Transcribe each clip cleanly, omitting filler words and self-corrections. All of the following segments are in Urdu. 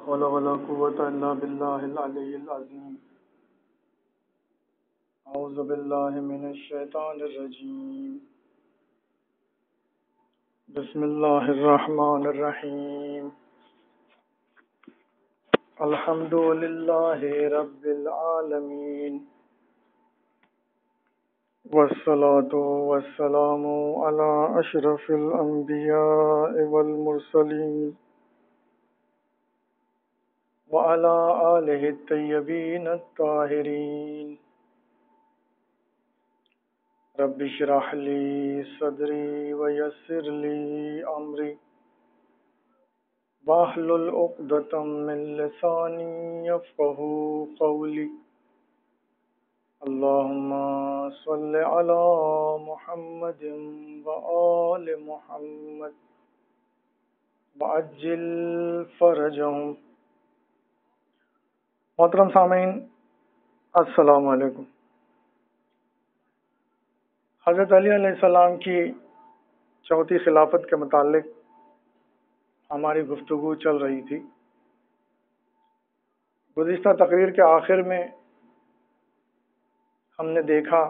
حول ولا قوة إلا بالله العلي العظيم. أعوذ بالله من الشيطان الرجيم. بسم الله الرحمن الرحيم. الحمد لله رب العالمين، والصلاة والسلام على أشرف الأنبياء والمرسلين وعلى آله الطيبين الطاهرين. رب اشرح لي صدري ويسر لي أمري واحلل عقدة من لساني يفقهوا قولي. اللهم صل على محمد وآل محمد وعجل فرجهم. محترم سامعین، السلام علیکم. حضرت علی علیہ السلام کی چوتھی خلافت کے متعلق ہماری گفتگو چل رہی تھی. گزشتہ تقریر کے آخر میں ہم نے دیکھا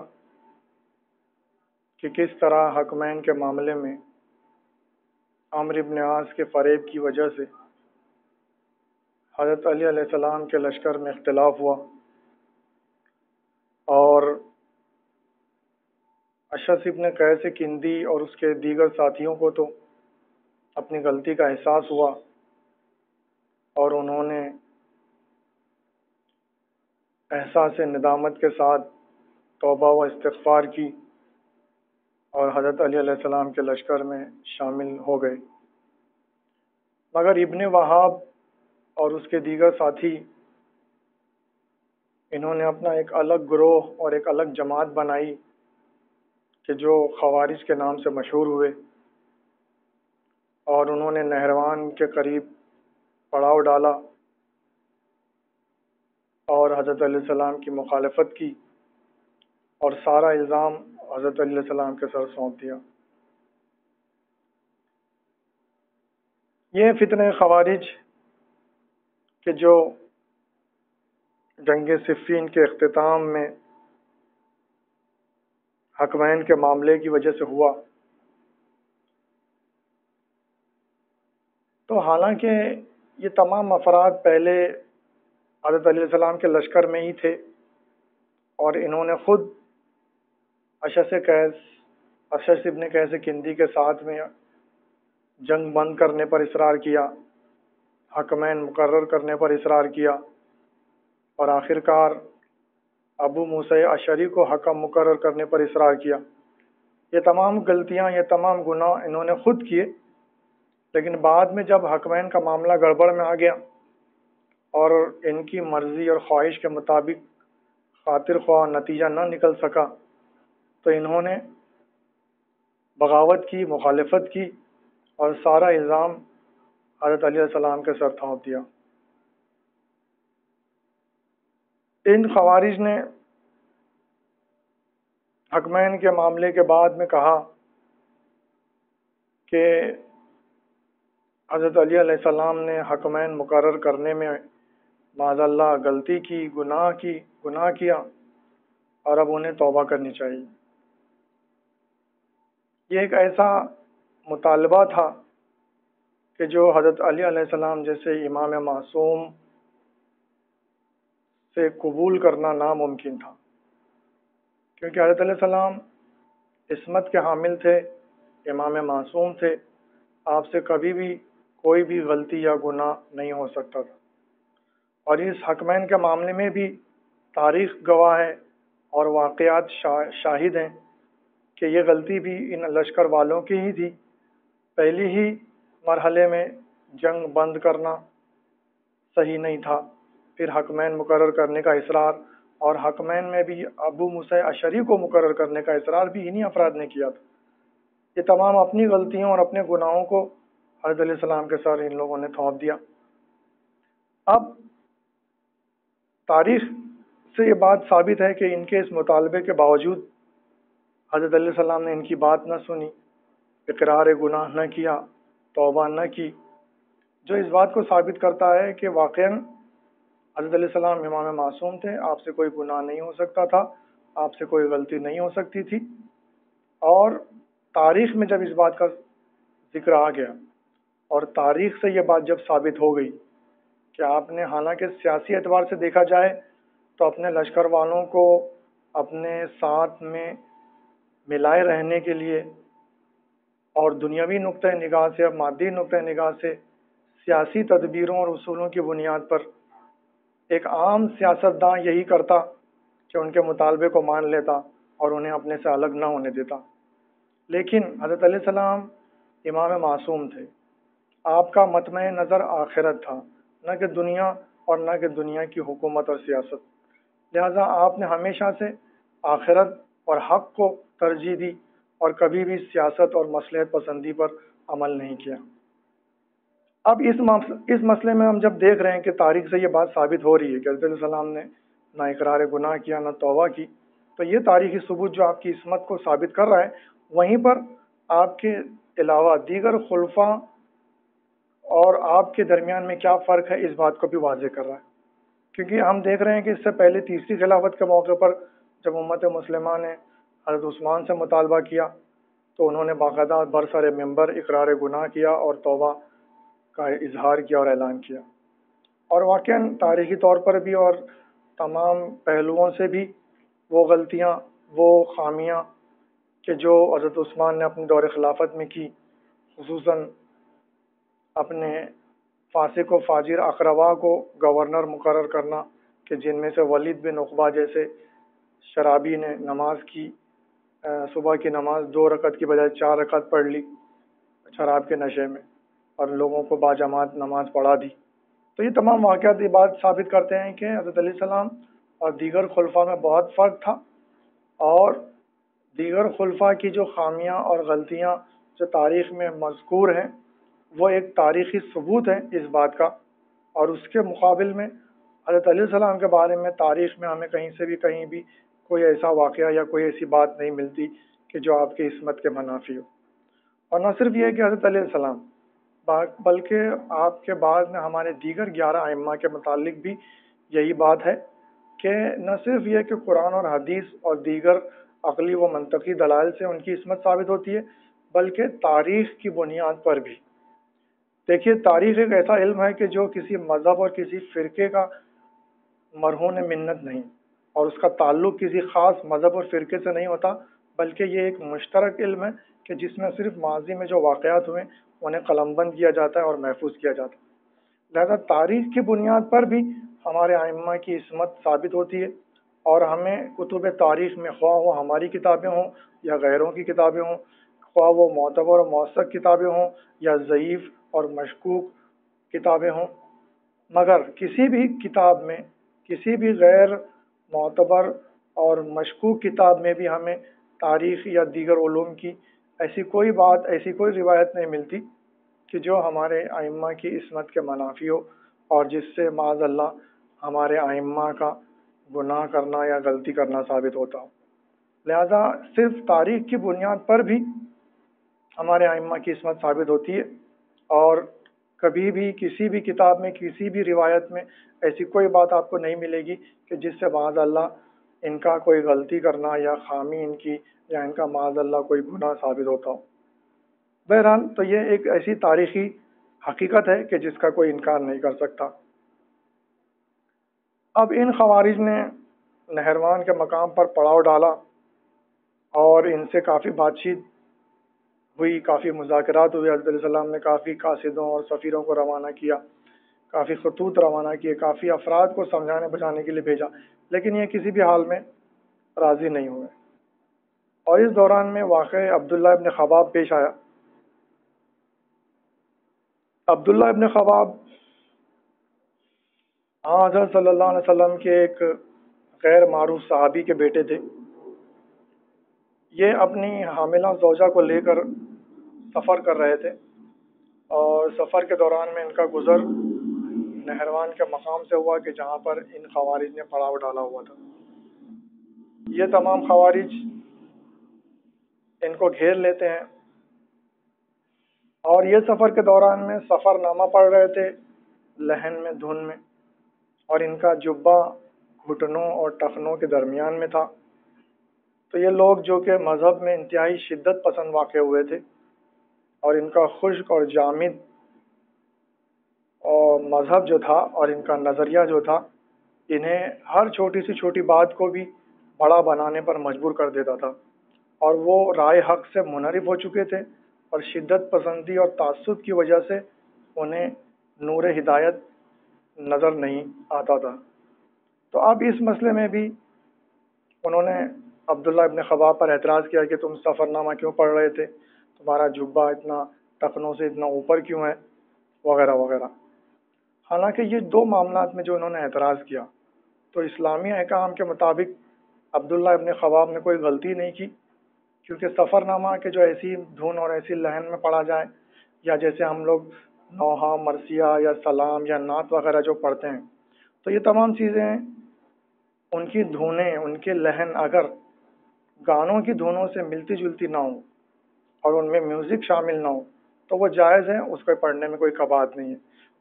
کہ کس طرح حکمین کے معاملے میں عمرو بن عاص کے فریب کی وجہ سے حضرت علی علیہ السلام کے لشکر میں اختلاف ہوا، اور اشعث ابن قیس کندی اور اس کے دیگر ساتھیوں کو تو اپنی غلطی کا احساس ہوا، اور انہوں نے احساس ندامت کے ساتھ توبہ و استغفار کی اور حضرت علی علیہ السلام کے لشکر میں شامل ہو گئے. مگر ابن وہاب اور اس کے دیگر ساتھی انہوں نے اپنا ایک الگ گروہ اور ایک الگ جماعت بنائی کہ جو خوارج کے نام سے مشہور ہوئے، اور انہوں نے نہروان کے قریب پڑاؤ ڈالا اور حضرت علیہ السلام کی مخالفت کی اور سارا الزام حضرت علیہ السلام کے سر سونپ دیا. یہ فتنہ خوارج کہ جو جنگ صفین کے اختتام میں حکمین کے معاملے کی وجہ سے ہوا، تو حالانکہ یہ تمام افراد پہلے حضرت علیہ السلام کے لشکر میں ہی تھے، اور انہوں نے خود اشعث ابن قیس کندی کے ساتھ میں جنگ بند کرنے پر اصرار کیا، حکمین مقرر کرنے پر اصرار کیا، اور آخرکار ابو موسیٰ اشعری کو حکم مقرر کرنے پر اصرار کیا. یہ تمام غلطیاں، یہ تمام گناہ انہوں نے خود کیے. لیکن بعد میں جب حکمین کا معاملہ گڑبڑ میں آ گیا اور ان کی مرضی اور خواہش کے مطابق خاطر خواہ نتیجہ نہ نکل سکا، تو انہوں نے بغاوت کی، مخالفت کی، اور سارا الزام حضرت علیہ السلام کے سر تھوپ دیا. ان خوارج نے حکمین کے معاملے کے بعد میں کہا کہ حضرت علی علیہ السلام نے حکمین مقرر کرنے میں معاذ اللہ غلطی کی، گناہ کیا، اور اب انہیں توبہ کرنی چاہیے. یہ ایک ایسا مطالبہ تھا کہ جو حضرت علی علیہ السلام جیسے امام معصوم سے قبول کرنا ناممکن تھا، کیونکہ حضرت علیہ السلام عصمت کے حامل تھے، امام معصوم تھے. آپ سے کبھی بھی کوئی بھی غلطی یا گناہ نہیں ہو سکتا تھا. اور اس حکمین کے معاملے میں بھی تاریخ گواہ ہے اور واقعات شاہد ہیں کہ یہ غلطی بھی ان لشکر والوں کی ہی تھی. پہلی ہی مرحلے میں جنگ بند کرنا صحیح نہیں تھا، پھر حکمین مقرر کرنے کا اصرار، اور حکمین میں بھی ابو موسیٰ اشعری کو مقرر کرنے کا اصرار بھی انہی افراد نے کیا تھا. یہ تمام اپنی غلطیوں اور اپنے گناہوں کو حضرت علیہ السلام کے ساتھ ان لوگوں نے تھوپ دیا. اب تاریخ سے یہ بات ثابت ہے کہ ان کے اس مطالبے کے باوجود حضرت علیہ السلام نے ان کی بات نہ سنی، اقرار گناہ نہ کیا، توبہ نہ کی، جو اس بات کو ثابت کرتا ہے کہ واقعاً حضرت علیہ السلام امام معصوم تھے، آپ سے کوئی گناہ نہیں ہو سکتا تھا، آپ سے کوئی غلطی نہیں ہو سکتی تھی۔ اور تاریخ میں جب اس بات کا ذکر آ گیا اور تاریخ سے یہ بات جب ثابت ہو گئی کہ آپ نے، حالانکہ سیاسی اعتبار سے دیکھا جائے تو اپنے لشکر والوں کو اپنے ساتھ میں ملائے رہنے کے لیے اور دنیاوی نقطۂ نگاہ سے اور مادی نقطۂ نگاہ سے سیاسی تدبیروں اور اصولوں کی بنیاد پر ایک عام سیاستداں یہی کرتا کہ ان کے مطالبے کو مان لیتا اور انہیں اپنے سے الگ نہ ہونے دیتا۔ لیکن حضرت علیہ السلام امام معصوم تھے، آپ کا مطمع نظر آخرت تھا، نہ کہ دنیا اور نہ کہ دنیا کی حکومت اور سیاست۔ لہذا آپ نے ہمیشہ سے آخرت اور حق کو ترجیح دی اور کبھی بھی سیاست اور مصلحت پسندی پر عمل نہیں کیا۔ اب اس مسئلے میں ہم جب دیکھ رہے ہیں کہ تاریخ سے یہ بات ثابت ہو رہی ہے کہ حضرت علیہ السلام نے نہ اقرار گناہ کیا نہ توبہ کی، تو یہ تاریخی ثبوت جو آپ کی عصمت کو ثابت کر رہا ہے، وہیں پر آپ کے علاوہ دیگر خلفاء اور آپ کے درمیان میں کیا فرق ہے اس بات کو بھی واضح کر رہا ہے۔ کیونکہ ہم دیکھ رہے ہیں کہ اس سے پہلے تیسری خلافت کے موقع پر جب امت مسلمہ نے حضرت عثمان سے مطالبہ کیا تو انہوں نے باقاعدہ برسر ممبر اقرار گناہ کیا اور توبہ کا اظہار کیا اور اعلان کیا، اور واقعاً تاریخی طور پر بھی اور تمام پہلوؤں سے بھی وہ غلطیاں، وہ خامیاں کہ جو حضرت عثمان نے اپنے دور خلافت میں کی، خصوصاً اپنے فاسق و فاجر اقربا کو گورنر مقرر کرنا کہ جن میں سے ولید بن عقبہ جیسے شرابی نے نماز کی، صبح کی نماز 2 رکعت کی بجائے 4 رکعت پڑھ لی شراب کے نشے میں اور لوگوں کو باجماعت نماز پڑھا دی۔ تو یہ تمام واقعات یہ بات ثابت کرتے ہیں کہ حضرت علیہ السلام اور دیگر خلفاء میں بہت فرق تھا، اور دیگر خلفاء کی جو خامیاں اور غلطیاں جو تاریخ میں مذکور ہیں وہ ایک تاریخی ثبوت ہے اس بات کا، اور اس کے مقابل میں حضرت علیہ السلام کے بارے میں تاریخ میں ہمیں کہیں بھی کوئی ایسا واقعہ یا کوئی ایسی بات نہیں ملتی کہ جو آپ کی عصمت کے منافی ہو۔ اور نہ صرف یہ کہ حضرت علیہ السلام، بلکہ آپ کے بعد میں ہمارے دیگر 11 ائمہ کے متعلق بھی یہی بات ہے کہ نہ صرف یہ کہ قرآن اور حدیث اور دیگر عقلی و منطقی دلائل سے ان کی عصمت ثابت ہوتی ہے، بلکہ تاریخ کی بنیاد پر بھی۔ دیکھیے، تاریخ ایک ایسا علم ہے کہ جو کسی مذہب اور کسی فرقے کا مرہون منت نہیں، اور اس کا تعلق کسی خاص مذہب اور فرقے سے نہیں ہوتا، بلکہ یہ ایک مشترک علم ہے کہ جس میں صرف ماضی میں جو واقعات ہوئے انہیں قلم بند کیا جاتا ہے اور محفوظ کیا جاتا ہے۔ لہذا تاریخ کی بنیاد پر بھی ہمارے ائمہ کی عصمت ثابت ہوتی ہے، اور ہمیں کتب تاریخ میں، خواہ وہ ہماری کتابیں ہوں یا غیروں کی کتابیں ہوں، خواہ وہ معتبر و موثق کتابیں ہوں یا ضعیف اور مشکوک کتابیں ہوں، مگر کسی بھی کتاب میں، کسی بھی غیر معتبر اور مشکوک کتاب میں بھی ہمیں تاریخ یا دیگر علوم کی ایسی کوئی بات، ایسی کوئی روایت نہیں ملتی کہ جو ہمارے ائمہ کی عصمت کے منافی ہو اور جس سے معاذ اللہ ہمارے ائمہ کا گناہ کرنا یا غلطی کرنا ثابت ہوتا ہو۔ لہذا صرف تاریخ کی بنیاد پر بھی ہمارے ائمہ کی عصمت ثابت ہوتی ہے، اور کبھی بھی کسی بھی کتاب میں، کسی بھی روایت میں ایسی کوئی بات آپ کو نہیں ملے گی کہ جس سے معاذ اللہ ان کا کوئی غلطی کرنا یا خامی ان کی یا ان کا معاذ اللہ کوئی گناہ ثابت ہوتا ہو۔ بہرحال تو یہ ایک ایسی تاریخی حقیقت ہے کہ جس کا کوئی انکار نہیں کر سکتا۔ اب ان خوارج نے نہروان کے مقام پر پڑاؤ ڈالا اور ان سے کافی بات چیت ہوئی، کافی مذاکرات ہوئے۔ حضرت علیہ السلام نے کافی قاصدوں اور سفیروں کو روانہ کیا، کافی خطوط روانہ کیے، کافی افراد کو سمجھانے بجانے کے لیے بھیجا، لیکن یہ کسی بھی حال میں راضی نہیں ہوئے، اور اس دوران میں واقع عبداللہ ابن خباب پیش آیا۔ عبداللہ ابن خباب حضرت صلی اللہ علیہ وسلم کے ایک غیر معروف صحابی کے بیٹے تھے۔ یہ اپنی حاملہ زوجہ کو لے کر سفر کر رہے تھے، اور سفر کے دوران میں ان کا گزر نہروان کے مقام سے ہوا کہ جہاں پر ان خوارج نے پڑاؤ ڈالا ہوا تھا۔ یہ تمام خوارج ان کو گھیر لیتے ہیں اور یہ سفر کے دوران میں سفر نامہ پڑھ رہے تھے لہن میں، دھن میں، اور ان کا جبہ گھٹنوں اور ٹخنوں کے درمیان میں تھا۔ تو یہ لوگ جو کہ مذہب میں انتہائی شدت پسند واقع ہوئے تھے، اور ان کا خشک اور جامد اور مذہب جو تھا اور ان کا نظریہ جو تھا، انہیں ہر چھوٹی سی چھوٹی بات کو بھی بڑا بنانے پر مجبور کر دیتا تھا، اور وہ رائے حق سے منحرف ہو چکے تھے، اور شدت پسندی اور تعصب کی وجہ سے انہیں نور ہدایت نظر نہیں آتا تھا۔ تو اب اس مسئلے میں بھی انہوں نے عبداللہ ابن خباب پر اعتراض کیا کہ تم سفر نامہ کیوں پڑھ رہے تھے، تمہارا جبہ اتنا ٹخنوں سے اتنا اوپر کیوں ہے، وغیرہ وغیرہ۔ حالانکہ یہ دو معاملات میں جو انہوں نے اعتراض کیا، تو اسلامی احکام کے مطابق عبداللہ ابن خباب نے کوئی غلطی نہیں کی، کیونکہ سفر نامہ کے جو ایسی دھن اور ایسی لہن میں پڑھا جائے، یا جیسے ہم لوگ نوحہ، مرثیہ یا سلام یا نعت وغیرہ جو پڑھتے ہیں، تو یہ تمام چیزیں ان کی دھنیں، ان کے لہن اگر گانوں کی دھنوں سے ملتی جلتی نہ ہو اور ان میں میوزک شامل نہ ہو تو وہ جائز ہے، اس کو پڑھنے میں کوئی کباہت نہیں ہے۔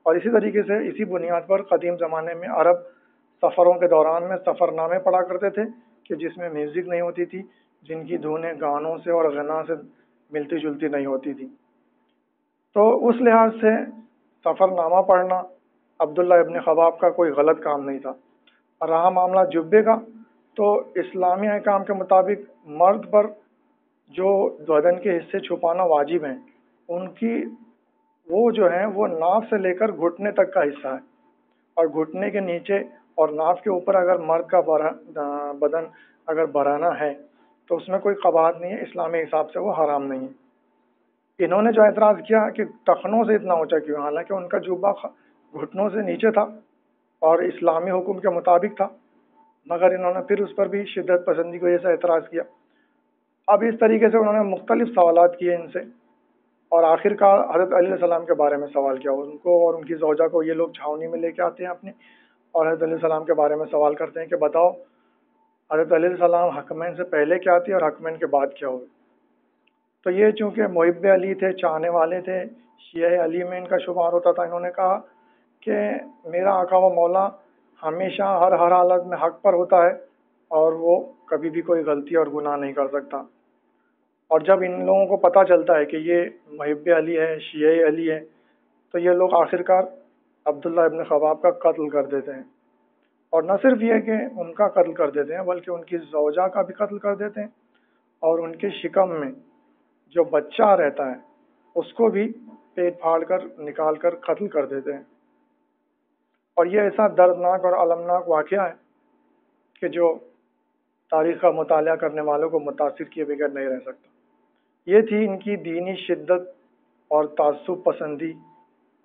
اور اسی طریقے سے اسی بنیاد پر قدیم زمانے میں عرب سفروں کے دوران میں سفر نامے پڑھا کرتے تھے کہ جس میں میوزک نہیں ہوتی تھی، جن کی دھنیں گانوں سے اور غنا سے ملتی جلتی نہیں ہوتی تھی۔ تو اس لحاظ سے سفر نامہ پڑھنا عبداللہ ابن خباب کا کوئی غلط کام نہیں تھا۔ اور رہا معاملہ جبے کا، تو اسلامی احکام کے مطابق مرد پر جو بدن کے حصے چھپانا واجب ہیں، ان کی وہ جو ہیں وہ ناف سے لے کر گھٹنے تک کا حصہ ہے، اور گھٹنے کے نیچے اور ناف کے اوپر اگر مرد کا بدن اگر بڑھانا ہے تو اس میں کوئی قباحت نہیں ہے، اسلامی حساب سے وہ حرام نہیں ہے۔ انہوں نے جو اعتراض کیا کہ ٹخنوں سے اتنا اونچا کیوں، حالانکہ ان کا جبہ گھٹنوں سے نیچے تھا اور اسلامی حکم کے مطابق تھا، مگر انہوں نے پھر اس پر بھی شدت پسندی کی وجہ سے اعتراض کیا۔ اب اس طریقے سے انہوں نے مختلف سوالات کیے ان سے، اور آخر کار حضرت علیہ السلام کے بارے میں سوال کیا۔ ان کو اور ان کی زوجہ کو یہ لوگ چھاؤنی میں لے کے آتے ہیں اپنے، اور حضرت علیہ السلام کے بارے میں سوال کرتے ہیں کہ بتاؤ حضرت علیہ السلام حکمین سے پہلے کیا تھی اور حکمین کے بعد کیا ہوئے۔ تو یہ چونکہ محب علی تھے، چاہنے والے تھے، شیعہ علی میں ان کا شمار ہوتا تھا، انہوں نے کہا کہ میرا آقا و مولا ہمیشہ ہر حالت میں حق پر ہوتا ہے، اور وہ کبھی بھی کوئی غلطی اور گناہ نہیں کر سکتا۔ اور جب ان لوگوں کو پتہ چلتا ہے کہ یہ محب علی ہے، شیعہ علی ہے، تو یہ لوگ آخرکار عبداللہ ابن خباب کا قتل کر دیتے ہیں، اور نہ صرف یہ کہ ان کا قتل کر دیتے ہیں بلکہ ان کی زوجہ کا بھی قتل کر دیتے ہیں، اور ان کے شکم میں جو بچہ رہتا ہے اس کو بھی پیٹ پھاڑ کر نکال کر قتل کر دیتے ہیں۔ اور یہ ایسا دردناک اور المناک واقعہ ہے کہ جو تاریخ کا مطالعہ کرنے والوں کو متاثر کیے بغیر نہیں رہ سکتا۔ یہ تھی ان کی دینی شدت اور تعصب پسندی،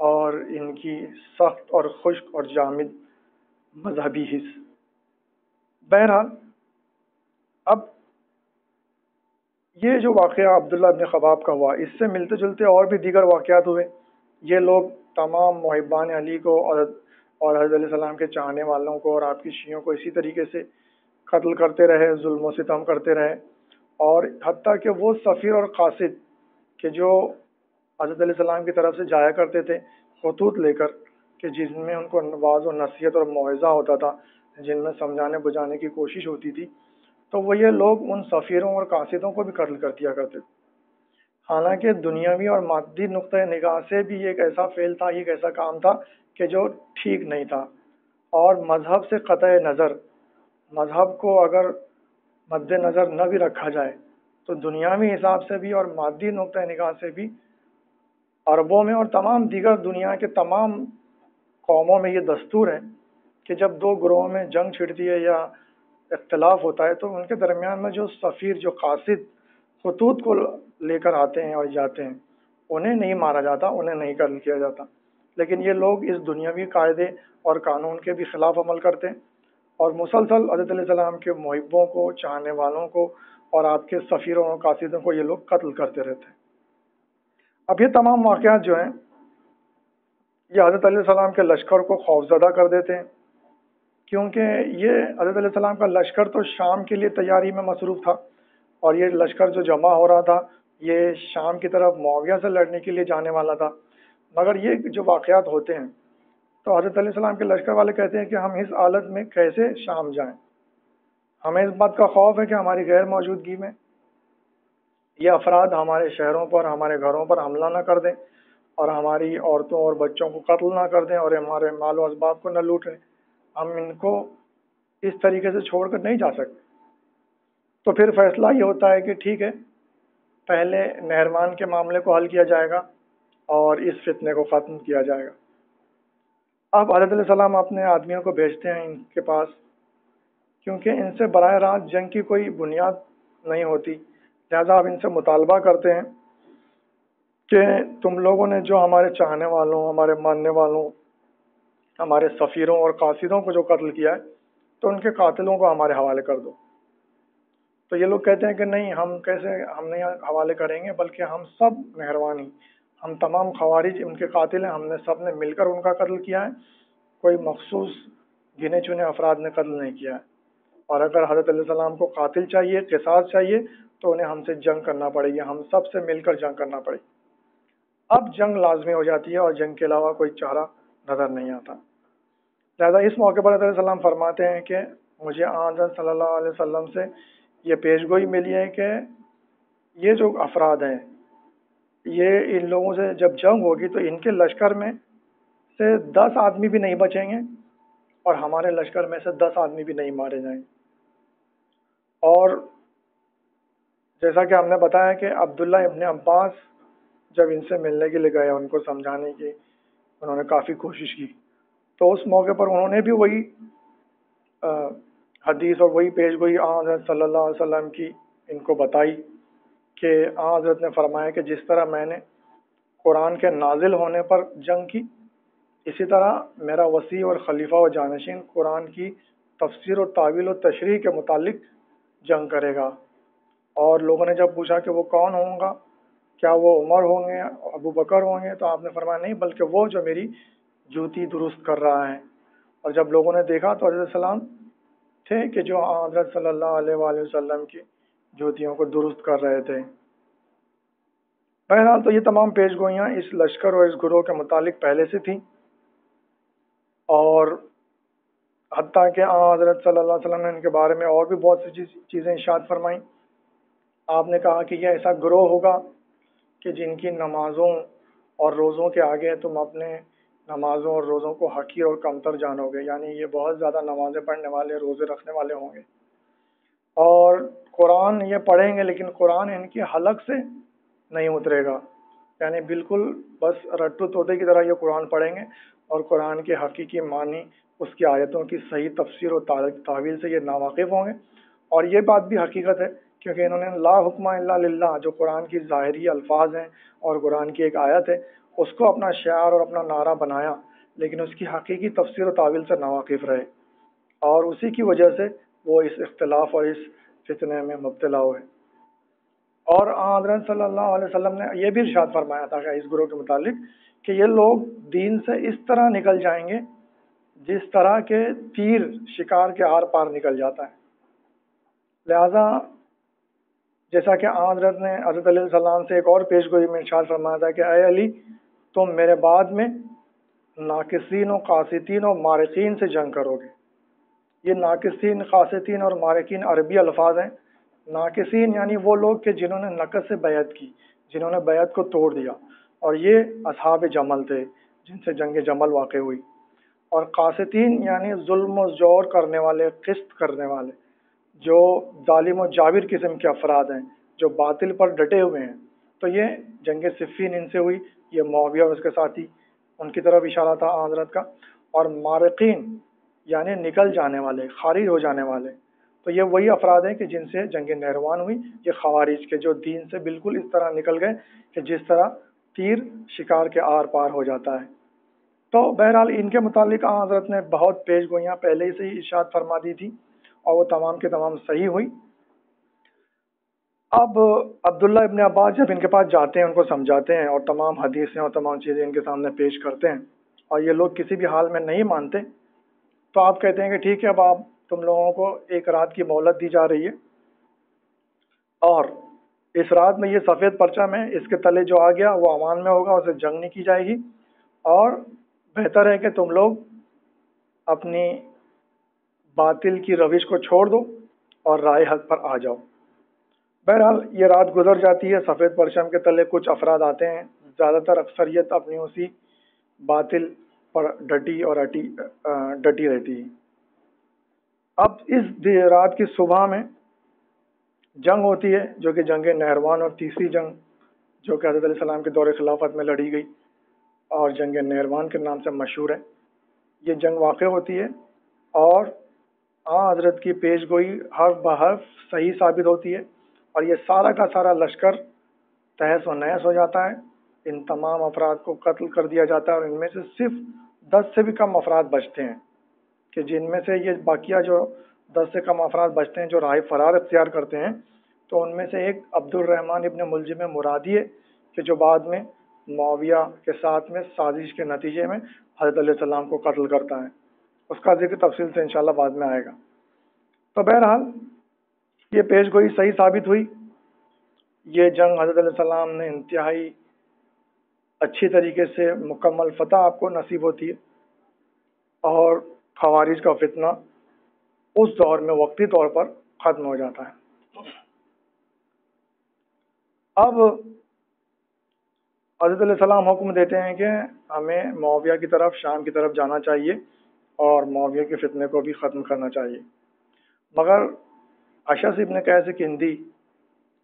اور ان کی سخت اور خشک اور جامد مذہبی حس۔ بہرحال اب یہ جو واقعہ عبداللہ ابن خباب کا ہوا، اس سے ملتے جلتے اور بھی دیگر واقعات ہوئے۔ یہ لوگ تمام محبان علی کو اور حضرت علیہ السلام کے چاہنے والوں کو اور آپ کی شیعوں کو اسی طریقے سے قتل کرتے رہے، ظلم و ستم کرتے رہے، اور حتیٰ کہ وہ سفیر اور قاصد کہ جو حضرت علیہ السلام کی طرف سے جایا کرتے تھے خطوط لے کر، کہ جن میں ان کو واعظ و نصیحت اور موعظہ ہوتا تھا، جن میں سمجھانے بجھانے کی کوشش ہوتی تھی، تو وہ یہ لوگ ان سفیروں اور قاصدوں کو بھی قتل کر دیا کرتے تھے۔ حالانکہ دنیاوی اور مادی نقطۂ نگاہ سے بھی یہ ایک ایسا فعل تھا، یہ ایک ایسا کام تھا کہ جو ٹھیک نہیں تھا، اور مذہب سے قطع نظر، مذہب کو اگر مد نظر نہ بھی رکھا جائے تو دنیاوی حساب سے بھی اور مادی نقطۂ نگاہ سے بھی عربوں میں اور تمام دیگر دنیا کے تمام قوموں میں یہ دستور ہے کہ جب دو گروہوں میں جنگ چھڑتی ہے یا اختلاف ہوتا ہے تو ان کے درمیان میں جو سفیر، جو قاصد خطوط کو لے کر آتے ہیں اور جاتے ہیں، انہیں نہیں مارا جاتا، انہیں نہیں قتل کیا جاتا، لیکن یہ لوگ اس دنیاوی قاعدے اور قانون کے بھی خلاف عمل کرتے ہیں، اور مسلسل حضرت علیہ السلام کے محبوں کو، چاہنے والوں کو اور آپ کے سفیروں اور قاصدوں کو یہ لوگ قتل کرتے رہتے ہیں۔ اب یہ تمام واقعات جو ہیں یہ حضرت علیہ السلام کے لشکر کو خوفزدہ کر دیتے ہیں، کیونکہ یہ حضرت علیہ السلام کا لشکر تو شام کے لیے تیاری میں مصروف تھا، اور یہ لشکر جو جمع ہو رہا تھا یہ شام کی طرف معاویہ سے لڑنے کے لیے جانے والا تھا، مگر یہ جو واقعات ہوتے ہیں تو حضرت علیہ السلام کے لشکر والے کہتے ہیں کہ ہم اس حالت میں کیسے شام جائیں، ہمیں اس بات کا خوف ہے کہ ہماری غیر موجودگی میں یہ افراد ہمارے شہروں پر، ہمارے گھروں پر حملہ نہ کر دیں اور ہماری عورتوں اور بچوں کو قتل نہ کر دیں اور ہمارے مال و اسباب کو نہ لوٹ لیں، ہم ان کو اس طریقے سے چھوڑ کر نہیں جا سکتے۔ تو پھر فیصلہ یہ ہوتا ہے کہ ٹھیک ہے، پہلے نہروان کے معاملے کو حل کیا جائے گا اور اس فتنے کو ختم کیا جائے گا۔ اب حضرت علیہ السلام اپنے آدمیوں کو بھیجتے ہیں ان کے پاس، کیونکہ ان سے براہ راست جنگ کی کوئی بنیاد نہیں ہوتی، لہذا اب ان سے مطالبہ کرتے ہیں کہ تم لوگوں نے جو ہمارے چاہنے والوں، ہمارے ماننے والوں، ہمارے سفیروں اور قاصدوں کو جو قتل کیا ہے تو ان کے قاتلوں کو ہمارے حوالے کر دو۔ تو یہ لوگ کہتے ہیں کہ نہیں، ہم نہیں حوالے کریں گے، بلکہ ہم سب مہربان ہی، ہم تمام خوارج ان کے قاتل ہیں، ہم نے سب نے مل کر ان کا قتل کیا ہے، کوئی مخصوص گنے چنے افراد نے قتل نہیں کیا ہے، اور اگر حضرت علیہ السلام کو قاتل چاہیے، قصاص چاہیے، تو انہیں ہم سے جنگ کرنا پڑے گی، ہم سب سے مل کر جنگ کرنا پڑے گی۔ اب جنگ لازمی ہو جاتی ہے اور جنگ کے علاوہ کوئی چارہ نظر نہیں آتا۔ لہذا اس موقع پر حضرت علیہ السلام فرماتے ہیں کہ مجھے حضرت صلی اللہ علیہ وسلم سے یہ پیشگوئی ملی ہے کہ یہ جو افراد ہیں، یہ ان لوگوں سے جب جنگ ہوگی تو ان کے لشکر میں سے 10 آدمی بھی نہیں بچیں گے اور ہمارے لشکر میں سے 10 آدمی بھی نہیں مارے جائیں گے۔ اور جیسا کہ ہم نے بتایا کہ عبداللہ ابن عباس جب ان سے ملنے کے لیے گئے، ان کو سمجھانے کی انہوں نے کافی کوشش کی، تو اس موقع پر انہوں نے بھی وہی حدیث اور وہی پیشگوئی حضرت صلی اللہ علیہ وسلم کی ان کو بتائی کہ حضرت نے فرمایا کہ جس طرح میں نے قرآن کے نازل ہونے پر جنگ کی، اسی طرح میرا وسیع اور خلیفہ و جانشین قرآن کی تفسیر و تعویل و تشریح کے متعلق جنگ کرے گا۔ اور لوگوں نے جب پوچھا کہ وہ کون ہوں گا، کیا وہ عمر ہوں گے، ابو بکر ہوں گے، تو آپ نے فرمایا نہیں، بلکہ وہ جو میری جوتی درست کر رہا ہے۔ اور جب لوگوں نے دیکھا تو حضرت السلام تھے کہ جو حضرت صلی اللہ علیہ وآلہ وسلم کی جوتیوں کو درست کر رہے تھے۔ بہرحال تو یہ تمام پیش گوئیاں اس لشکر اور اس گروہ کے متعلق پہلے سے تھیں، اور حتیٰ کہ حضرت صلی اللہ علیہ وسلم نے ان کے بارے میں اور بھی بہت سی چیزیں ارشاد فرمائیں۔ آپ نے کہا کہ یہ ایسا گروہ ہوگا کہ جن کی نمازوں اور روزوں کے آگے تم اپنے نمازوں اور روزوں کو حقیر اور کمتر جانو گے، یعنی یہ بہت زیادہ نمازیں پڑھنے والے، روزے رکھنے والے ہوں گے، اور قرآن یہ پڑھیں گے لیکن قرآن ان کی حلق سے نہیں اترے گا، یعنی بالکل بس رٹو طوطے کی طرح یہ قرآن پڑھیں گے اور قرآن کے حقیقی معنی، اس کی آیتوں کی صحیح تفسیر و تعویل سے یہ ناواقف ہوں گے۔ اور یہ بات بھی حقیقت ہے، کیونکہ انہوں نے لا حکم الا للہ، جو قرآن کی ظاہری الفاظ ہیں اور قرآن کی ایک آیت ہے، اس کو اپنا شعار اور اپنا نعرہ بنایا، لیکن اس کی حقیقی تفسیر و تعویل سے ناواقف رہے، اور اسی کی وجہ سے وہ اس اختلاف اور اس فتنے میں مبتلا ہوئے۔ اور حضرت صلی اللہ علیہ وسلم نے یہ بھی ارشاد فرمایا تھا کہ اس گروہ کے متعلق کہ یہ لوگ دین سے اس طرح نکل جائیں گے جس طرح کے تیر شکار کے آر پار نکل جاتا ہے۔ لہذا جیسا کہ حضرت نے حضرت علیہ السلام سے ایک اور پیش گوئی میں ارشاد فرمایا تھا کہ اے علی، تم میرے بعد میں ناقصین و قاسطین و مارقین سے جنگ کرو گے۔ یہ ناقصین، قاسطین اور مارقین عربی الفاظ ہیں۔ ناقصین یعنی وہ لوگ کہ جنہوں نے نقص سے بیعت کی، جنہوں نے بیعت کو توڑ دیا، اور یہ اصحاب جمل تھے جن سے جنگ جمل واقع ہوئی۔ اور قاسطین یعنی ظلم و جور کرنے والے، قسط کرنے والے، جو ظالم و جابر قسم کے افراد ہیں، جو باطل پر ڈٹے ہوئے ہیں۔ تو یہ جنگ صفین ان سے ہوئی، یہ معاویہ اور اس کے ساتھی، ان کی طرف اشارہ تھا حضرت کا۔ اور مارقین یعنی نکل جانے والے، خارج ہو جانے والے، تو یہ وہی افراد ہیں کہ جن سے جنگ نہروان ہوئی، یہ خوارج کے جو دین سے بالکل اس طرح نکل گئے کہ جس طرح تیر شکار کے آر پار ہو جاتا ہے۔ تو بہرحال ان کے متعلق حضرت نے بہت پیش گوئیاں پہلے ہی سے ہی ارشاد فرما دی تھی، اور وہ تمام کے تمام صحیح ہوئی۔ اب عبداللہ ابن عباس جب ان کے پاس جاتے ہیں، ان کو سمجھاتے ہیں اور تمام حدیثیں اور تمام چیزیں ان کے سامنے پیش کرتے ہیں، اور یہ لوگ کسی بھی حال میں نہیں مانتے، تو آپ کہتے ہیں کہ ٹھیک ہے، اب تم لوگوں کو ایک رات کی مہلت دی جا رہی ہے، اور اس رات میں یہ سفید پرچم ہے، اس کے تلے جو آ گیا وہ امان میں ہوگا، اسے جنگ نہیں کی جائے گی، اور بہتر ہے کہ تم لوگ اپنی باطل کی روش کو چھوڑ دو اور رائے حق پر آ جاؤ۔ بہرحال یہ رات گزر جاتی ہے، سفید پرچم کے تلے کچھ افراد آتے ہیں، زیادہ تر اکثریت اپنی اسی باطل پر ڈٹی رہتی ہے۔ اب اس رات کی صبح میں جنگ ہوتی ہے، جو کہ جنگ نہروان اور تیسری جنگ جو کہ حضرت علیہ السلام کے دور خلافت میں لڑی گئی اور جنگ نہروان کے نام سے مشہور ہے۔ یہ جنگ واقع ہوتی ہے اور حضرت کی پیش گوئی حرف بحرف صحیح ثابت ہوتی ہے، اور یہ سارا کا سارا لشکر تہس و نہس ہو جاتا ہے۔ ان تمام افراد کو قتل کر دیا جاتا ہے، اور ان میں سے صرف 10 سے بھی کم افراد بچتے ہیں، کہ جن میں سے یہ باقیہ جو 10 سے کم افراد بچتے ہیں جو راہ فرار اختیار کرتے ہیں، تو ان میں سے ایک عبد الرحمن ابن ملجم مرادی ہے، کہ جو بعد میں معاویہ کے ساتھ میں سازش کے نتیجے میں حضرت علیہ السلام کو قتل کرتا ہے۔ اس کا ذکر تفصیل سے انشاءاللہ بعد میں آئے گا۔ تو بہرحال یہ پیش گوئی صحیح ثابت ہوئی، یہ جنگ حضرت علیہ السلام نے انتہائی اچھی طریقے سے مکمل فتح آپ کو نصیب ہوتی ہے، اور خوارج کا فتنہ اس دور میں وقتی طور پر ختم ہو جاتا ہے۔ اب حضرت علیہ السلام حکم دیتے ہیں کہ ہمیں معاویہ کی طرف، شام کی طرف جانا چاہیے اور معاویہ کے فتنے کو بھی ختم کرنا چاہیے، مگر اشعث ابن قیس کندی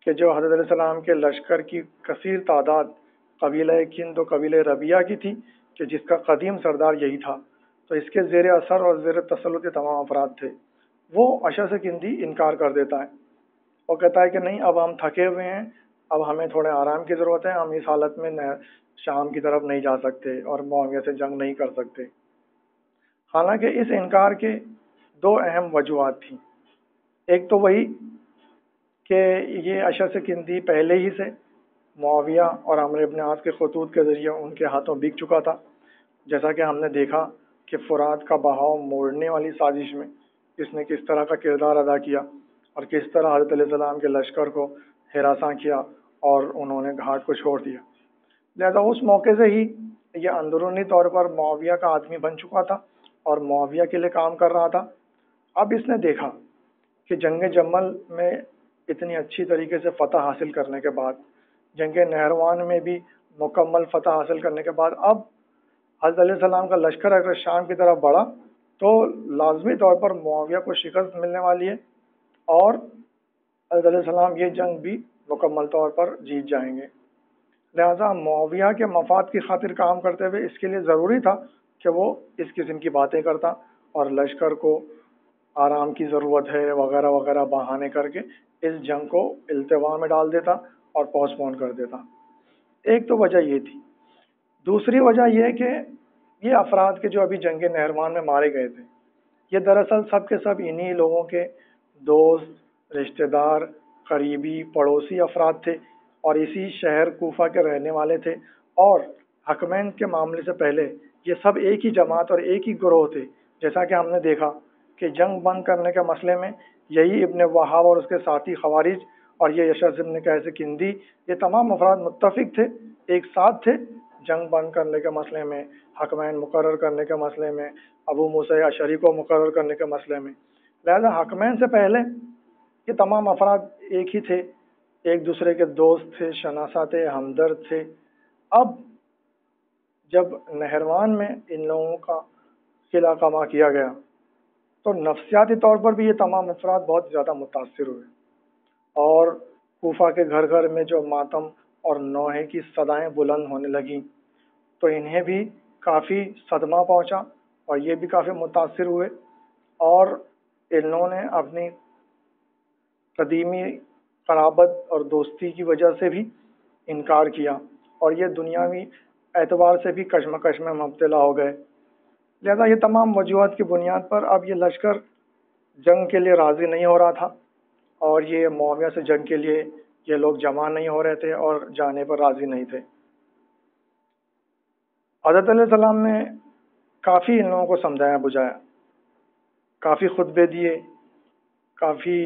کہ جو حضرت علیہ السلام کے لشکر کی کثیر تعداد قبیلہ کند و قبیلہ ربیہ کی تھی، کہ جس کا قدیم سردار یہی تھا، تو اس کے زیر اثر اور زیر تسلط تمام افراد تھے، وہ اشعث کندی انکار کر دیتا ہے اور کہتا ہے کہ نہیں، اب ہم تھکے ہوئے ہیں، اب ہمیں تھوڑے آرام کی ضرورت ہے، ہم اس حالت میں شام کی طرف نہیں جا سکتے اور معاویہ سے جنگ نہیں کر سکتے۔ حالانکہ اس انکار کے دو اہم وجوہات تھیں۔ ایک تو وہی کہ یہ اشعث کندی پہلے ہی سے معاویہ اور عمرو بن عاص کے خطوط کے ذریعے ان کے ہاتھوں بک چکا تھا، جیسا کہ ہم نے دیکھا کہ فرات کا بہاؤ موڑنے والی سازش میں اس نے کس طرح کا کردار ادا کیا اور کس طرح حضرت علیہ السلام کے لشکر کو ہراساں کیا اور انہوں نے گھاٹ کو چھوڑ دیا۔ لہذا اس موقع سے ہی یہ اندرونی طور پر معاویہ کا آدمی بن چکا تھا اور معاویہ کے لیے کام کر رہا تھا۔ اب اس نے دیکھا کہ جنگ جمل میں اتنی اچھی طریقے سے فتح حاصل کرنے کے بعد، جنگ نہروان میں بھی مکمل فتح حاصل کرنے کے بعد، اب حضرت علیہ السلام کا لشکر اگر شام کی طرف بڑھا تو لازمی طور پر معاویہ کو شکست ملنے والی ہے، اور حضرت علیہ السلام یہ جنگ بھی مکمل طور پر جیت جائیں گے۔ لہذا معاویہ کے مفاد کی خاطر کام کرتے ہوئے اس کے لیے ضروری تھا کہ وہ اس قسم کی باتیں کرتا اور لشکر کو آرام کی ضرورت ہے وغیرہ وغیرہ بہانے کر کے اس جنگ کو التوا میں ڈال دیتا اور پوسٹ پون کر دیتا۔ ایک تو وجہ یہ تھی۔ دوسری وجہ یہ کہ یہ افراد کے جو ابھی جنگ نہروان میں مارے گئے تھے، یہ دراصل سب کے سب انہی لوگوں کے دوست، رشتہ دار، قریبی پڑوسی افراد تھے، اور اسی شہر کوفہ کے رہنے والے تھے، اور حکمین کے معاملے سے پہلے یہ سب ایک ہی جماعت اور ایک ہی گروہ تھے، جیسا کہ ہم نے دیکھا کہ جنگ بند کرنے کے مسئلے میں یہی ابن وہاب اور اس کے ساتھی خوارج اور یہ اشعث ابن قیس کندی، یہ تمام افراد متفق تھے، ایک ساتھ تھے جنگ بند کرنے کے مسئلے میں، حکمین مقرر کرنے کے مسئلے میں، ابو موسیٰ اشعری کو مقرر کرنے کے مسئلے میں۔ لہذا حکمین سے پہلے یہ تمام افراد ایک ہی تھے، ایک دوسرے کے دوست تھے، شناسہ تھے، ہمدرد تھے۔ اب جب نہروان میں ان لوگوں کا قلعہ کما کیا گیا تو نفسیاتی طور پر بھی یہ تمام افراد بہت زیادہ متاثر ہوئے، اور کوفہ کے گھر گھر میں جو ماتم اور نوحے کی صدائیں بلند ہونے لگیں تو انہیں بھی کافی صدمہ پہنچا اور یہ بھی کافی متاثر ہوئے، اور انہوں نے اپنی قدیمی قرابت اور دوستی کی وجہ سے بھی انکار کیا، اور یہ دنیاوی اعتبار سے بھی کشمکش میں مبتلا ہو گئے۔ لہذا یہ تمام وجوہات کی بنیاد پر اب یہ لشکر جنگ کے لیے راضی نہیں ہو رہا تھا، اور یہ معاویہ سے جنگ کے لیے یہ لوگ جمع نہیں ہو رہے تھے اور جانے پر راضی نہیں تھے۔ حضرت علیہ السلام نے کافی ان لوگوں کو سمجھایا بجھایا، کافی خطبے دیے، کافی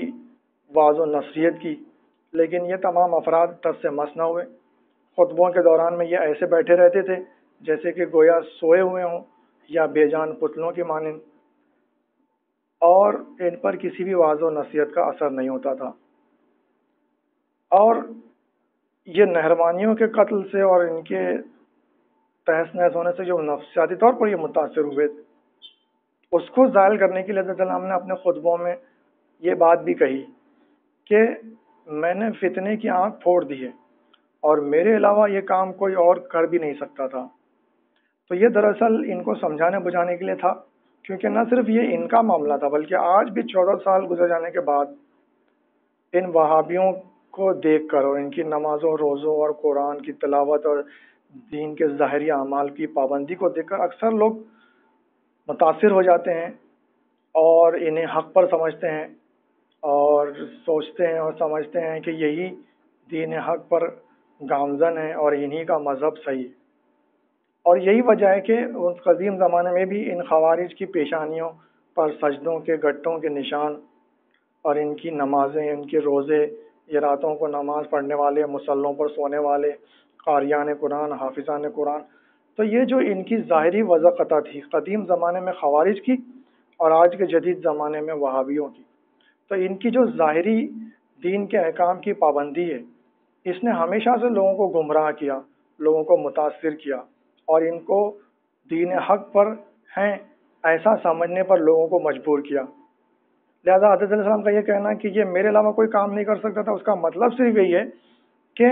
واعظ و نصیحت کی، لیکن یہ تمام افراد ٹس سے مس نہ ہوئے۔ خطبوں کے دوران میں یہ ایسے بیٹھے رہتے تھے جیسے کہ گویا سوئے ہوئے ہوں یا بے جان پتلوں کی مانند، اور ان پر کسی بھی واعظ و نصیحت کا اثر نہیں ہوتا تھا۔ اور یہ نہروانیوں کے قتل سے اور ان کے تہس نہس ہونے سے جو نفسیاتی طور پر یہ متاثر ہوئے تھے، اس کو ظاہر کرنے کے لیے حضرت السلام نے اپنے خطبوں میں یہ بات بھی کہی کہ میں نے فتنے کی آنکھ پھوڑ دی ہے اور میرے علاوہ یہ کام کوئی اور کر بھی نہیں سکتا تھا۔ تو یہ دراصل ان کو سمجھانے بجھانے کے لیے تھا، کیونکہ نہ صرف یہ ان کا معاملہ تھا بلکہ آج بھی 14 سال گزر جانے کے بعد ان وہابیوں کو دیکھ کر اور ان کی نمازوں روزوں اور قرآن کی تلاوت اور دین کے ظاہری اعمال کی پابندی کو دیکھ کر اکثر لوگ متاثر ہو جاتے ہیں اور انہیں حق پر سمجھتے ہیں اور سوچتے ہیں اور سمجھتے ہیں کہ یہی دین حق پر گامزن ہے اور انہی کا مذہب صحیح ہے۔ اور یہی وجہ ہے کہ اس قدیم زمانے میں بھی ان خوارج کی پیشانیوں پر سجدوں کے گٹوں کے نشان اور ان کی نمازیں، ان کے روزے، یہ راتوں کو نماز پڑھنے والے، مصلوں پر سونے والے، قاریان قرآن، حافظان قرآن، تو یہ جو ان کی ظاہری وضاقتہ تھی قدیم زمانے میں خوارج کی اور آج کے جدید زمانے میں وہابیوں کی، تو ان کی جو ظاہری دین کے احکام کی پابندی ہے، اس نے ہمیشہ سے لوگوں کو گمراہ کیا، لوگوں کو متاثر کیا اور ان کو دین حق پر ہیں ایسا سمجھنے پر لوگوں کو مجبور کیا۔ لہذا حضرت علیہ السلام کا یہ کہنا کہ یہ میرے علاوہ کوئی کام نہیں کر سکتا تھا، اس کا مطلب صرف یہی ہے کہ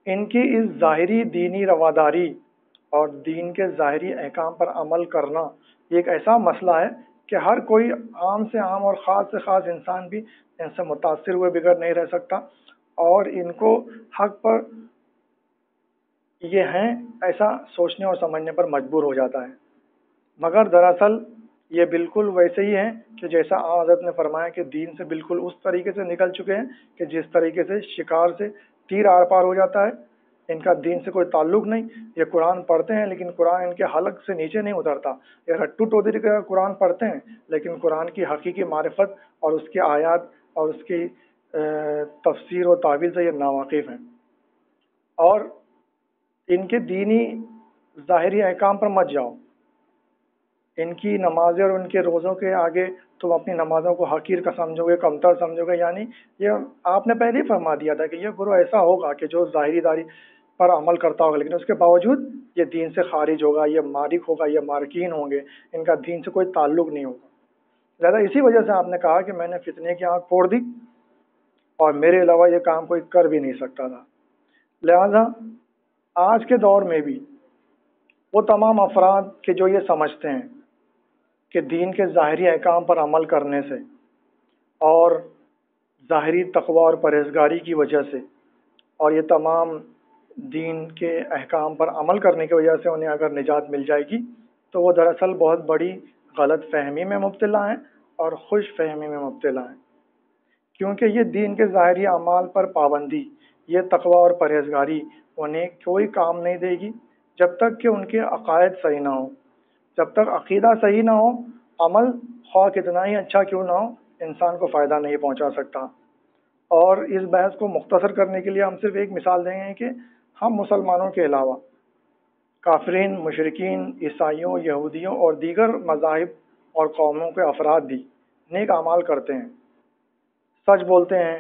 ان کی اس ظاہری دینی رواداری اور دین کے ظاہری احکام پر عمل کرنا یہ ایک ایسا مسئلہ ہے کہ ہر کوئی عام سے عام اور خاص سے خاص انسان بھی ان سے متاثر ہوئے بغیر نہیں رہ سکتا اور ان کو حق پر یہ ہیں ایسا سوچنے اور سمجھنے پر مجبور ہو جاتا ہے۔ مگر دراصل یہ بالکل ویسے ہی ہیں کہ جیسا حضرت نے فرمایا کہ دین سے بالکل اس طریقے سے نکل چکے ہیں کہ جس طریقے سے شکار سے تیر آر پار ہو جاتا ہے، ان کا دین سے کوئی تعلق نہیں۔ یہ قرآن پڑھتے ہیں لیکن قرآن ان کے حلق سے نیچے نہیں اترتا، یہ رٹو ٹودری کا قرآن پڑھتے ہیں لیکن قرآن کی حقیقی معرفت اور اس کی آیات اور اس کی تفسیر و تعویل سے یہ ناواقف ہیں۔ اور ان کے دینی ظاہری احکام پر مت جاؤ، ان کی نمازیں اور ان کے روزوں کے آگے تم اپنی نمازوں کو حقیر کا سمجھو گے، کمتر سمجھو گے، یعنی یہ آپ نے پہلے ہی فرما دیا تھا کہ یہ گروہ ایسا ہوگا کہ جو ظاہری داری پر عمل کرتا ہوگا لیکن اس کے باوجود یہ دین سے خارج ہوگا، یہ مارک ہوگا، یہ مارکین ہوں گے، ان کا دین سے کوئی تعلق نہیں ہوگا۔ لہذا اسی وجہ سے آپ نے کہا کہ میں نے فتنے کی آنکھ پھوڑ دی اور میرے علاوہ یہ کام کوئی کر بھی نہیں سکتا تھا۔ لہذا آج کے دور میں بھی وہ تمام افراد کہ جو یہ سمجھتے ہیں کہ دین کے ظاہری احکام پر عمل کرنے سے اور ظاہری تقوی اور پرہیزگاری کی وجہ سے اور یہ تمام دین کے احکام پر عمل کرنے کی وجہ سے انہیں اگر نجات مل جائے گی تو وہ دراصل بہت بڑی غلط فہمی میں مبتلا ہیں اور خوش فہمی میں مبتلا ہیں، کیونکہ یہ دین کے ظاہری اعمال پر پابندی، یہ تقوی اور پرہیزگاری انہیں کوئی کام نہیں دے گی جب تک کہ ان کے عقائد صحیح نہ ہوں۔ جب تک عقیدہ صحیح نہ ہو، عمل خواہ کتنا ہی اچھا کیوں نہ ہو انسان کو فائدہ نہیں پہنچا سکتا۔ اور اس بحث کو مختصر کرنے کے لیے ہم صرف ایک مثال دیں گے کہ ہم مسلمانوں کے علاوہ کافرین، مشرکین، عیسائیوں، یہودیوں اور دیگر مذاہب اور قوموں کے افراد بھی نیک اعمال کرتے ہیں، سچ بولتے ہیں،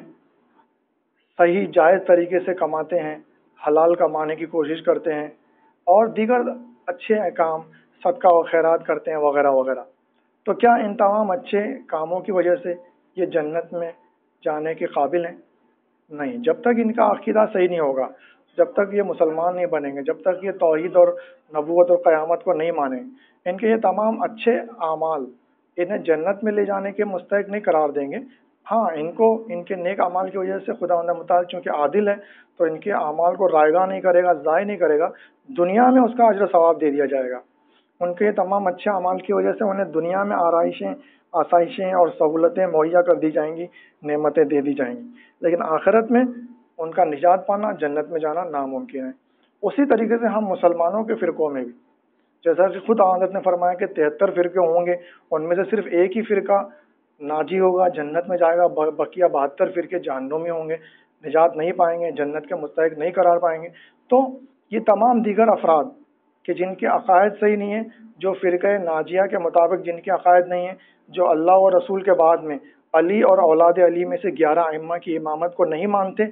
صحیح جائز طریقے سے کماتے ہیں، حلال کمانے کی کوشش کرتے ہیں اور دیگر اچھے احکام، صدقہ و خیرات کرتے ہیں وغیرہ وغیرہ۔ تو کیا ان تمام اچھے کاموں کی وجہ سے یہ جنت میں جانے کے قابل ہیں؟ نہیں، جب تک ان کا عقیدہ صحیح نہیں ہوگا، جب تک یہ مسلمان نہیں بنیں گے، جب تک یہ توحید اور نبوت اور قیامت کو نہیں مانیں، ان کے یہ تمام اچھے اعمال انہیں جنت میں لے جانے کے مستحق نہیں قرار دیں گے۔ ہاں، ان کو ان کے نیک اعمال کی وجہ سے خداوند متعال چونکہ عادل ہے تو ان کے اعمال کو رائگاں نہیں کرے گا، ضائع نہیں کرے گا، دنیا میں اس کا اجر و ثواب دے دیا جائے گا۔ ان کے تمام اچھے اعمال کی وجہ سے انہیں دنیا میں آسائشیں اور سہولتیں مہیا کر دی جائیں گی، نعمتیں دے دی جائیں گی، لیکن آخرت میں ان کا نجات پانا، جنت میں جانا ناممکن ہے۔ اسی طریقے سے ہم مسلمانوں کے فرقوں میں بھی، جیسا کہ خود حضرت نے فرمایا کہ 73 فرقے ہوں گے، ان میں سے صرف ایک ہی فرقہ ناجی ہوگا، جنت میں جائے گا، بقیہ 72 فرقے جہنمی ہوں گے۔ نجات نہیں پائیں گے، جنت کے مستحق نہیں قرار پائیں گے۔ تو یہ تمام دیگر افراد کہ جن کے عقائد صحیح نہیں ہیں، جو فرقہ ناجیہ کے مطابق جن کے عقائد نہیں ہیں، جو اللہ اور رسول کے بعد میں علی اور اولاد علی میں سے 11 ائمہ کی امامت کو نہیں مانتے،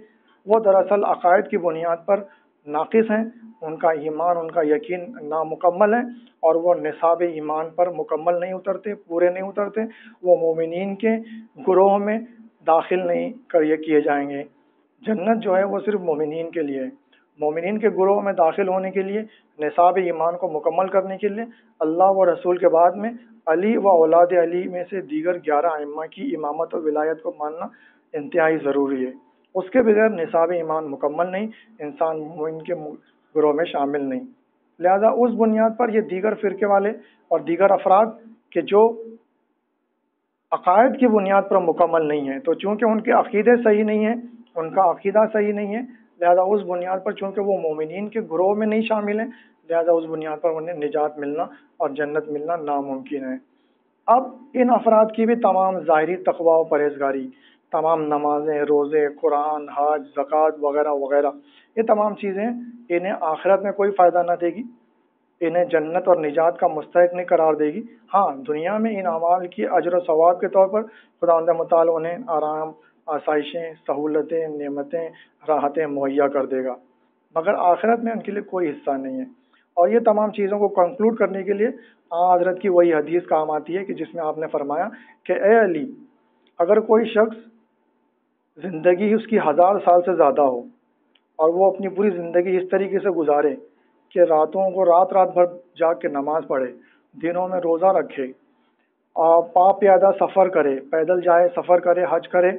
وہ دراصل عقائد کی بنیاد پر ناقص ہیں، ان کا ایمان، ان کا یقین نامکمل ہے، اور وہ نصاب ایمان پر مکمل نہیں اترتے، پورے نہیں اترتے، وہ مومنین کے گروہ میں داخل نہیں کیے جائیں گے۔ جنت جو ہے وہ صرف مومنین کے لیے ہے۔ مومنین کے گروہ میں داخل ہونے کے لیے، نصاب ایمان کو مکمل کرنے کے لیے، اللہ و رسول کے بعد میں علی و اولاد علی میں سے دیگر 11 ائمہ کی امامت اور ولایت کو ماننا انتہائی ضروری ہے۔ اس کے بغیر نصاب ایمان مکمل نہیں، انسان مومن کے گروہ میں شامل نہیں۔ لہذا اس بنیاد پر یہ دیگر فرقے والے اور دیگر افراد کہ جو عقائد کی بنیاد پر مکمل نہیں ہیں، تو چونکہ ان کے عقیدے صحیح نہیں ہیں، ان کا عقیدہ صحیح نہیں ہے، لہذا اس بنیاد پر چونکہ وہ مومنین کے گروہ میں نہیں شامل ہیں، لہذا اس بنیاد پر انہیں نجات ملنا اور جنت ملنا ناممکن ہے۔ اب ان افراد کی بھی تمام ظاہری تقوی و پرہیزگاری، تمام نمازیں، روزے، قرآن، حج، زکوٰۃ وغیرہ وغیرہ، یہ تمام چیزیں انہیں آخرت میں کوئی فائدہ نہ دے گی، انہیں جنت اور نجات کا مستحق نہیں قرار دے گی۔ ہاں، دنیا میں ان اعمال کی اجر و ثواب کے طور پر خداوند متعال انہیں آرام، آسائشیں، سہولتیں، نعمتیں، راحتیں مہیا کر دے گا، مگر آخرت میں ان کے لیے کوئی حصہ نہیں ہے۔ اور یہ تمام چیزوں کو کنکلوڈ کرنے کے لیے حضرت کی وہی حدیث کام آتی ہے کہ جس میں آپ نے فرمایا کہ اے علی، اگر کوئی شخص زندگی اس کی 1000 سال سے زیادہ ہو اور وہ اپنی پوری زندگی اس طریقے سے گزارے کہ راتوں کو رات بھر جاگ کے نماز پڑھے، دنوں میں روزہ رکھے، اور پا پیادہ سفر کرے، پیدل جائے، سفر کرے، حج کرے،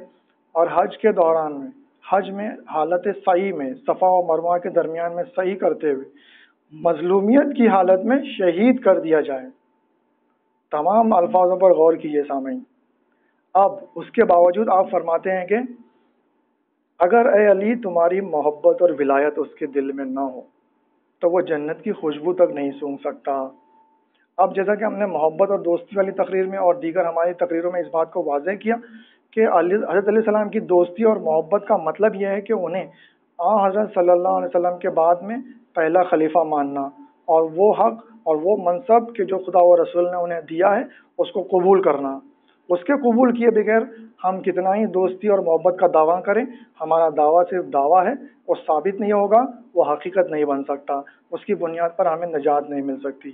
اور حج کے دوران میں، حج میں حالت سعی میں، صفا و مروہ کے درمیان میں سعی کرتے ہوئے مظلومیت کی حالت میں شہید کر دیا جائے۔ تمام الفاظوں پر غور کیجیے سامعین۔ اب اس کے باوجود آپ فرماتے ہیں کہ اگر اے علی تمہاری محبت اور ولایت اس کے دل میں نہ ہو تو وہ جنت کی خوشبو تک نہیں سونگھ سکتا۔ اب جیسا کہ ہم نے محبت اور دوستی والی تقریر میں اور دیگر ہماری تقریروں میں اس بات کو واضح کیا کہ حضرت علیہ السلام کی دوستی اور محبت کا مطلب یہ ہے کہ انہیں حضرت صلی اللہ علیہ وسلم کے بعد میں پہلا خلیفہ ماننا، اور وہ حق اور وہ منصب کہ جو خدا و رسول نے انہیں دیا ہے اس کو قبول کرنا۔ اس کے قبول کیے بغیر ہم کتنا ہی دوستی اور محبت کا دعویٰ کریں، ہمارا دعویٰ صرف دعویٰ ہے، وہ ثابت نہیں ہوگا، وہ حقیقت نہیں بن سکتا، اس کی بنیاد پر ہمیں نجات نہیں مل سکتی۔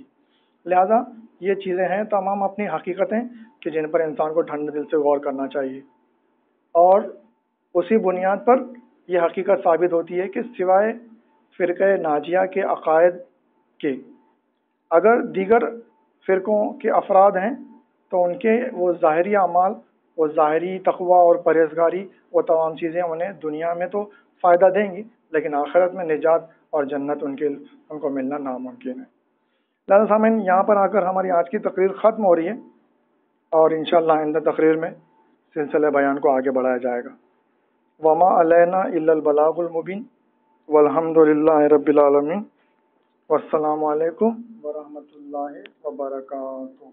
لہذا یہ چیزیں ہیں تمام اپنی حقیقتیں کہ جن پر انسان کو ٹھنڈے دل سے غور کرنا چاہیے، اور اسی بنیاد پر یہ حقیقت ثابت ہوتی ہے کہ سوائے فرقہ ناجیہ کے عقائد کے اگر دیگر فرقوں کے افراد ہیں تو ان کے وہ ظاہری اعمال، وہ ظاہری تقوی اور پرہیزگاری، وہ تمام چیزیں انہیں دنیا میں تو فائدہ دیں گی، لیکن آخرت میں نجات اور جنت ان کو ملنا ناممکن ہے۔ لہٰذا سامعین، یہاں پر آ کر ہماری آج کی تقریر ختم ہو رہی ہے، اور انشاءاللہ آئندہ تقریر میں سلسلہ بیان کو آگے بڑھایا جائے گا۔ وما علینا الا البلاغ المبین، والحمد للہ رب العالمین، والسلام علیکم ورحمۃ اللہ وبرکاتہ۔